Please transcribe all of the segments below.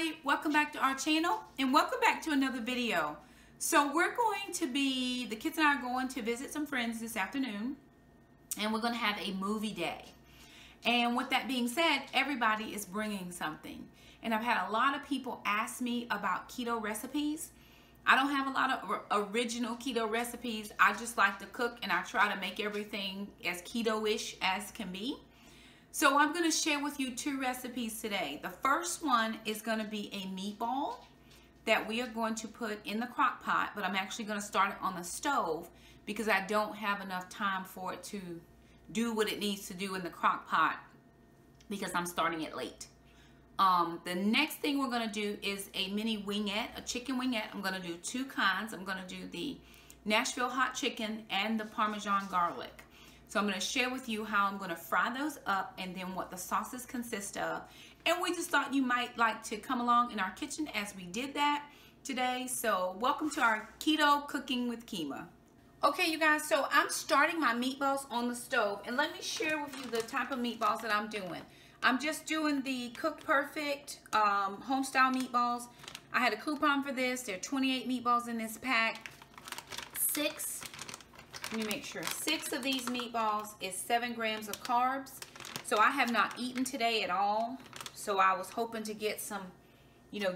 everybody, welcome back to our channel and welcome back to another video. So we're going to be, the kids and I are going to visit some friends this afternoon and we're going to have a movie day. And with that being said, everybody is bringing something. And I've had a lot of people ask me about keto recipes. I don't have a lot of original keto recipes. I just like to cook and I try to make everything as keto-ish as can be. So I'm going to share with you two recipes today. The first one is going to be a meatball that we are going to put in the crock pot, but I'm actually going to start it on the stove because I don't have enough time for it to do what it needs to do in the crock pot because I'm starting it late. The next thing we're going to do is a mini wingette, a chicken wingette. I'm going to do two kinds. I'm going to do the Nashville hot chicken and the Parmesan garlic. So I'm going to share with you how I'm going to fry those up and then what the sauces consist of. And we just thought you might like to come along in our kitchen as we did that today. So welcome to our Keto Cooking with Kima. Okay, you guys, so I'm starting my meatballs on the stove. And let me share with you the type of meatballs that I'm doing. I'm just doing the Cook Perfect home-style meatballs. I had a coupon for this. There are 28 meatballs in this pack. Let me make sure. 6 of these meatballs is 7 grams of carbs. So I have not eaten today at all. So I was hoping to get some,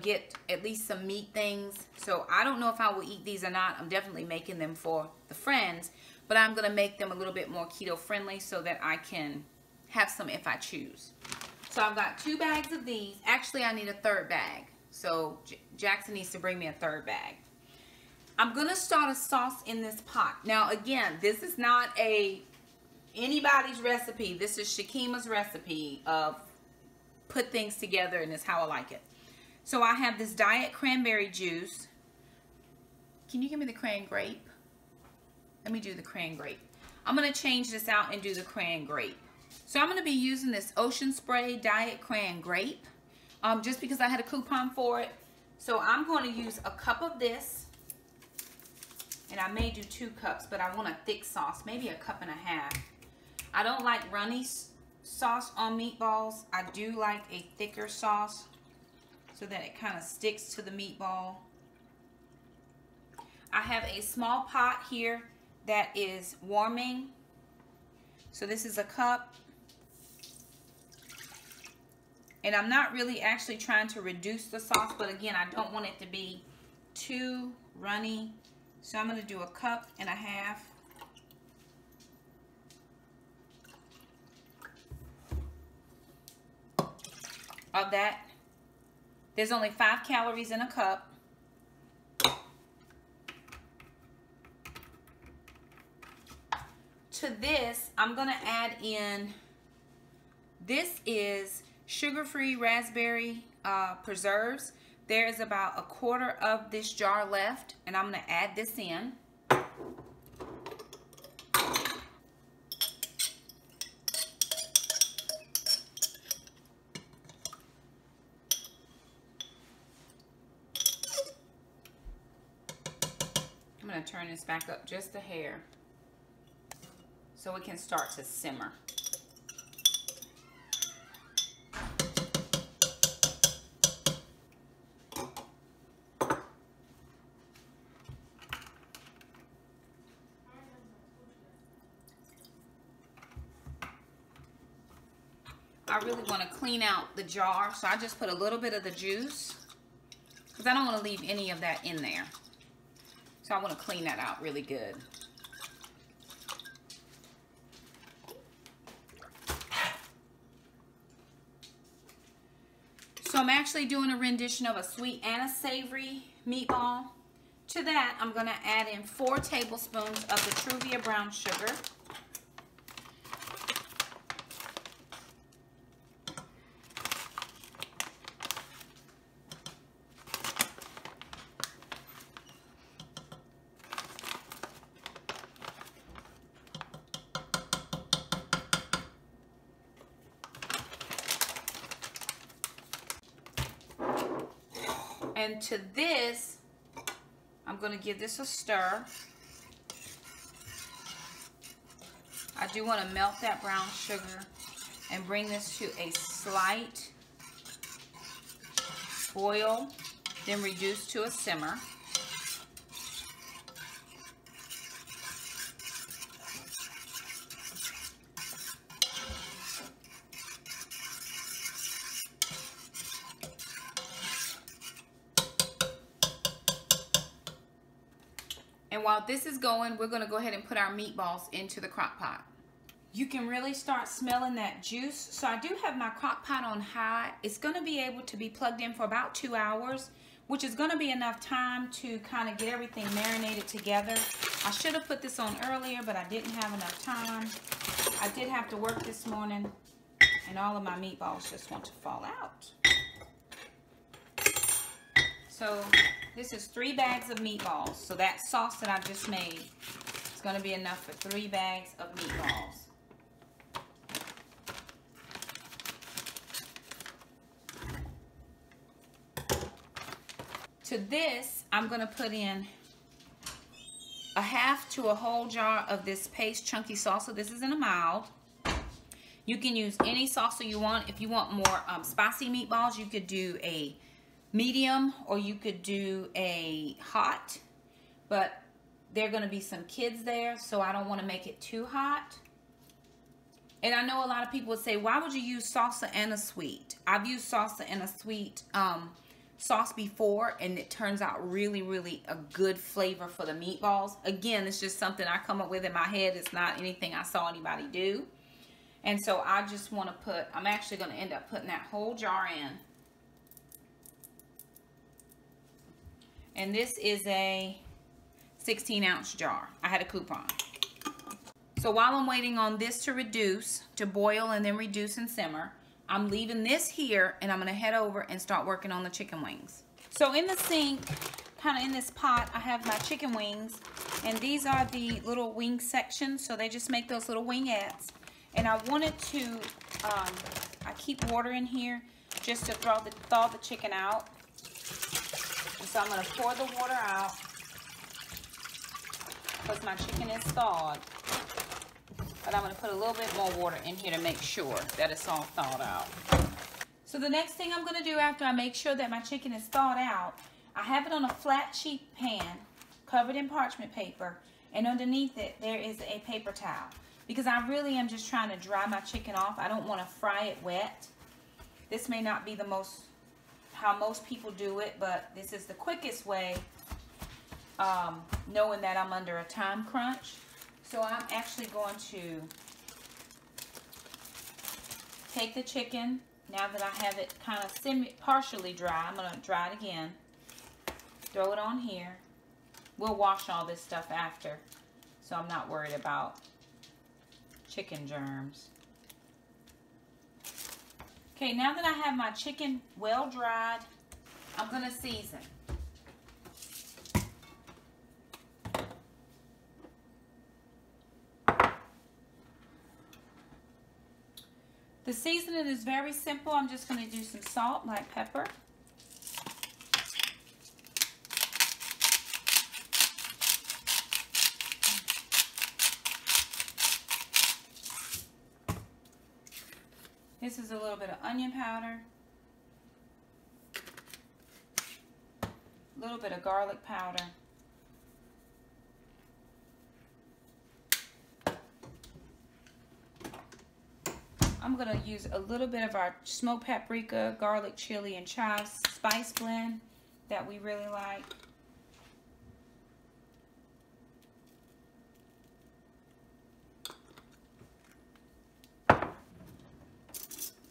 get at least some meat things. So I don't know if I will eat these or not. I'm definitely making them for the friends. But I'm going to make them a little bit more keto friendly so that I can have some if I choose. So I've got 2 bags of these. Actually, I need a 3rd bag. So Jackson needs to bring me a 3rd bag. I'm going to start a sauce in this pot. Now, again, this is not anybody's recipe. This is Shakema's recipe of put things together, and it's how I like it. So I have this diet cranberry juice. Can you give me the cran grape? Let me do the cran grape. I'm going to change this out and do the cran grape. So I'm going to be using this Ocean Spray Diet Cran Grape just because I had a coupon for it. So I'm going to use a cup of this. And I may do 2 cups, but I want a thick sauce, maybe a cup and a half. I don't like runny sauce on meatballs. I do like a thicker sauce so that it kind of sticks to the meatball. I have a small pot here that is warming. So this is a cup. And I'm not really actually trying to reduce the sauce, but again, I don't want it to be too runny. So I'm going to do a cup and a half. Of that. There's only 5 calories in a cup. To this, I'm going to add in, this is sugar-free raspberry preserves. There is about 1/4 of this jar left, and I'm going to add this in. I'm going to turn this back up just a hair so it can start to simmer. I really want to clean out the jar, so I just put a little bit of the juice because I don't want to leave any of that in there. So I want to clean that out really good. So I'm actually doing a rendition of a sweet and a savory meatball. To that, I'm going to add in 4 tablespoons of the Truvia brown sugar. And to this, I'm going to give this a stir. I do want to melt that brown sugar and bring this to a slight Boil, then reduce to a simmer. And while this is going, we're going to go ahead and put our meatballs into the crock pot. You can really start smelling that juice. So I do have my crock pot on high. It's going to be able to be plugged in for about 2 hours, which is going to be enough time to kind of get everything marinated together. I should have put this on earlier, but I didn't have enough time. I did have to work this morning, and all of my meatballs just want to fall out. So this is 3 bags of meatballs. So that sauce that I just made is going to be enough for 3 bags of meatballs. To this, I'm going to put in a half to a whole jar of this paste chunky salsa. This is in a mild. You can use any salsa you want. If you want more spicy meatballs, you could do a medium or you could do a hot, but there are going to be some kids there, so I don't want to make it too hot. And I know a lot of people would say, why would you use salsa and a sweet? I've used salsa and a sweet sauce before, and it turns out really, really a good flavor for the meatballs. Again, it's just something I come up with in my head. It's not anything I saw anybody do. And so I just want to put, I'm actually going to end up putting that whole jar in. And this is a 16-ounce jar. I had a coupon. So while I'm waiting on this to reduce, to boil and then reduce and simmer, I'm leaving this here and I'm going to head over and start working on the chicken wings. So in the sink, kind of in this pot, I have my chicken wings. And these are the little wing sections. So they just make those little wingettes. And I wanted to, I keep water in here just to thaw the chicken out. So I'm going to pour the water out because my chicken is thawed. But I'm going to put a little bit more water in here to make sure that it's all thawed out. So the next thing I'm going to do after I make sure that my chicken is thawed out, I have it on a flat sheet pan covered in parchment paper, and underneath it there is a paper towel. Because I really am just trying to dry my chicken off. I don't want to fry it wet. This may not be the how most people do it, but this is the quickest way, knowing that I'm under a time crunch. So I'm actually going to take the chicken, now that I have it kind of partially dry, I'm going to dry it again, throw it on here. We'll wash all this stuff after, so I'm not worried about chicken germs. Okay, now that I have my chicken well dried, I'm going to season. The seasoning is very simple. I'm just going to do some salt, black pepper. This is a little bit of onion powder, a little bit of garlic powder, I'm going to use a little bit of our smoked paprika, garlic, chili, and chive spice blend that we really like.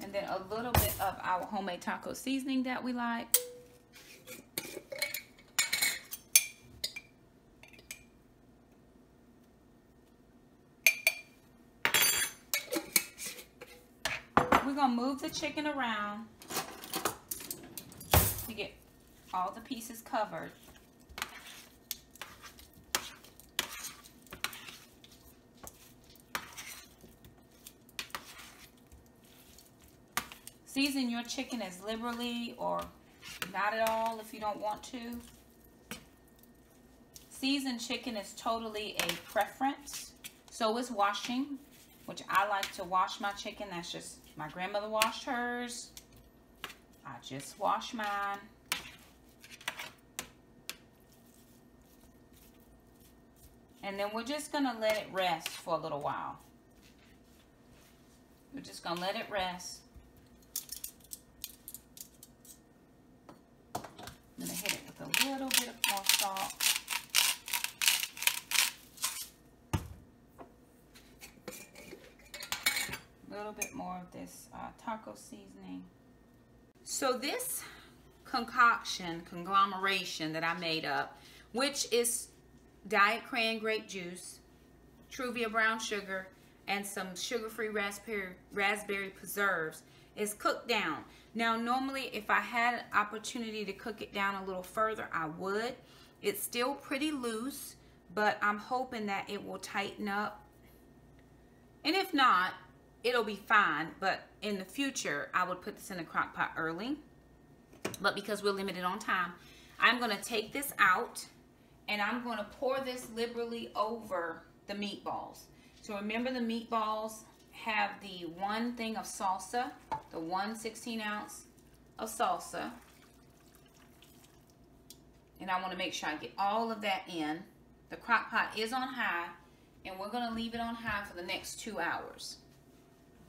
And then a little bit of our homemade taco seasoning that we like. We're going to move the chicken around to get all the pieces covered. Season your chicken as liberally or not at all if you don't want to. Seasoned chicken is totally a preference. So is washing, which I like to wash my chicken. That's just, my grandmother washed hers. I I just washed mine. And then we're just going to let it rest for a little while. We're just going to let it rest. I'm going to hit it with a little bit of more salt. A little bit more of this taco seasoning. So this conglomeration that I made up, which is Diet Cran grape juice, Truvia brown sugar, and some sugar-free raspberry preserves, is cooked down. Now, normally, if I had an opportunity to cook it down a little further, I would. It's still pretty loose, but I'm hoping that it will tighten up. And if not, it'll be fine. But in the future, I would put this in a crock pot early. But because we're limited on time, I'm going to take this out. And I'm going to pour this liberally over the meatballs. So remember, the meatballs have the one thing of salsa, the 1 16-ounce of salsa. And I want to make sure I get all of that in. The crock pot is on high, and we're going to leave it on high for the next 2 hours.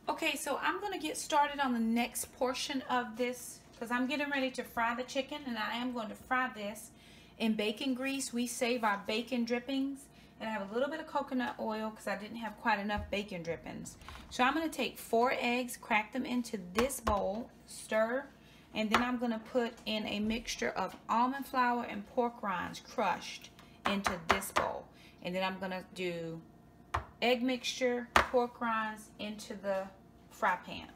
Okay, so I'm going to get started on the next portion of this because I'm getting ready to fry the chicken, and I am going to fry this in bacon grease. We save our bacon drippings, and I have a little bit of coconut oil because I didn't have quite enough bacon drippings. So I'm going to take 4 eggs, crack them into this bowl, stir, and then I'm going to put in a mixture of almond flour and pork rinds crushed into this bowl. And then I'm going to do egg mixture, pork rinds into the fry pan.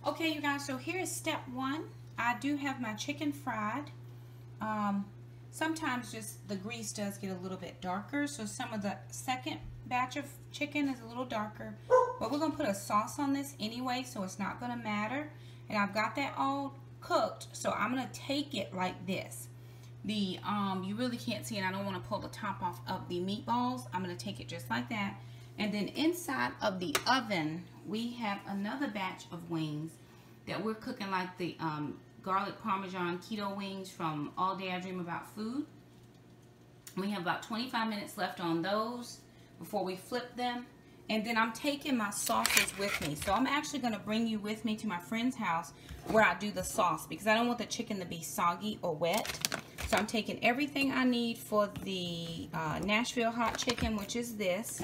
Okay, you guys, so here is step 1. I do have my chicken fried. Sometimes just the grease does get a little bit darker, so some of the second batch of chicken is a little darker. But we're going to put a sauce on this anyway, so it's not going to matter. And I've got that all cooked, so I'm going to take it like this. You really can't see it. I don't want to pull the top off of the meatballs. I'm going to take it just like that. And then inside of the oven, we have another batch of wings that we're cooking, like the garlic parmesan keto wings from All Day I Dream About Food. We have about 25 minutes left on those before we flip them. And then I'm taking my sauces with me. So I'm actually going to bring you with me to my friend's house where I do the sauce, because I don't want the chicken to be soggy or wet. So I'm taking everything I need for the Nashville hot chicken, which is this.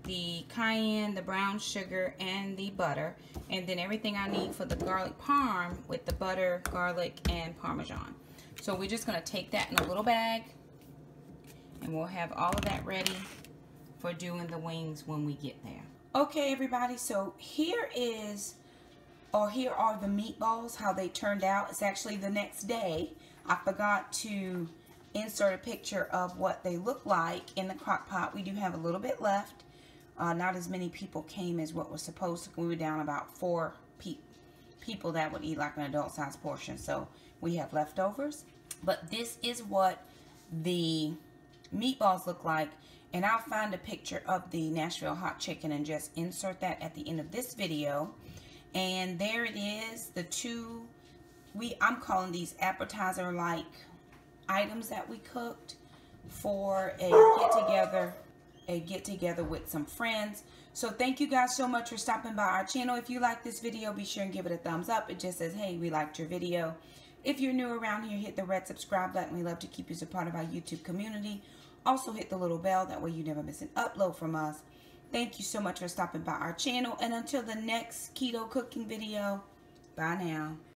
The cayenne, the brown sugar, and the butter, and then everything I need for the garlic parm with the butter, garlic, and parmesan. So we're just going to take that in a little bag, and we'll have all of that ready for doing the wings when we get there. Okay, everybody, so here are the meatballs, how they turned out. It's actually the next day. I forgot to insert a picture of what they look like in the crock pot. We do have a little bit left. Not as many people came as what was supposed to. We were down about 4 people that would eat like an adult size portion. So we have leftovers. But this is what the meatballs look like. And I'll find a picture of the Nashville hot chicken and just insert that at the end of this video. And there it is. The two, I'm calling these appetizer-like items that we cooked for a get-together with some friends. So thank you guys so much for stopping by our channel. If you like this video, be sure and give it a thumbs up. It just says, hey, we liked your video. If you're new around here, hit the red subscribe button. We love to keep you as a part of our YouTube community. Also hit the little bell, that way you never miss an upload from us. Thank you so much for stopping by our channel, and until the next keto cooking video, bye now.